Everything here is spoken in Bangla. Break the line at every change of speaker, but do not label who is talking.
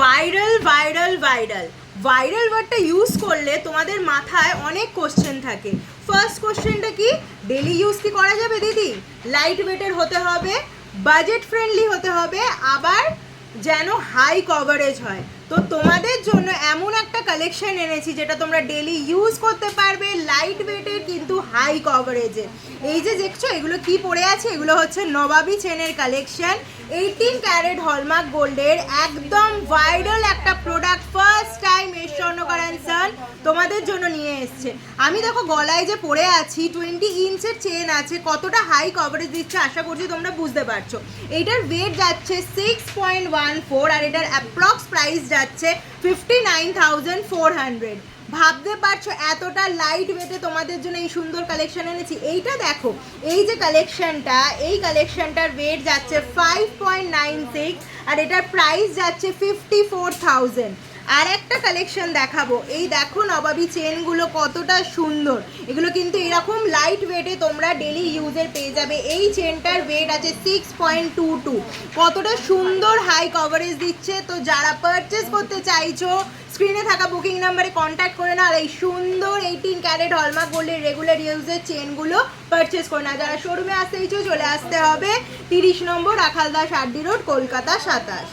ভাইরাল ভাইরাল ভাইরাল ভাইরাল ওয়ার্ডটা ইউজ করলে তোমাদের মাথায় অনেক কোশ্চেন থাকে। ফার্স্ট কোশ্চেনটা কি, ডেলি ইউজ কি করা যাবে দিদি? লাইট ওয়েটের হতে হবে, বাজেট ফ্রেন্ডলি হতে হবে, আবার যেন হাই কভারেজ হয়। তো তোমাদের জন্য এমন একটা কালেকশন এনেছি যেটা তোমরা ডেলি ইউজ করতে পারবে, লাইট ওয়েটের কিন্তু হাই কভারেজে। এই যে দেখছো এগুলো কি পড়ে আছে, এগুলো হচ্ছে নবাবী চেনের কালেকশন, 18 ক্যারেট হলমার্ক গোল্ডের একদম ভাইরাল একটা প্রোডাক্ট। ফার্স্ট টাইম এর স্বর্ণকার অ্যান্ড সন তোমাদের জন্য নিয়ে এসছে। আমি দেখো গলায় যে পরে আছি 20 ইঞ্চের চেন আছে, কতটা হাই কভারেজ দিচ্ছে আশা করছি তোমরা বুঝতে পারছো। এইটার ওয়েট যাচ্ছে 6.14 আর এটার অ্যাপ্রক্স প্রাইস যাচ্ছে 59,400। ভাবতে পারছো এতটা লাইট ওয়েটে তোমাদের জন্য এই সুন্দর কালেকশন এনেছি। এইটা দেখো, এই যে কালেকশনটা, এই কালেকশনটার ওয়েট যাচ্ছে 5.96 আর এটার প্রাইস যাচ্ছে 54,000। আর একটা কালেকশন দেখাবো, এই দেখো নবাবী চেনগুলো কতটা সুন্দর। এগুলো কিন্তু এরকম লাইট ওয়েটে তোমরা ডেলি ইউজের পেয়ে যাবে। এই চেনটার ওয়েট আছে 6.22, কতটা সুন্দর হাই কভারেজ দিচ্ছে। তো যারা পারচেস করতে চাইছো স্ক্রিনে থাকা বুকিং নাম্বারে কন্ট্যাক্ট করে না, আর এই সুন্দর 18 ক্যারেট হলমার্ক গোল্ডের রেগুলার ইউজের চেনগুলো পারচেস করে না। যারা শোরুমে আসতে ইচ্ছো চলে আসতে হবে 30 নম্বর রাখালদাস আড্ডি রোড, কলকাতা 27।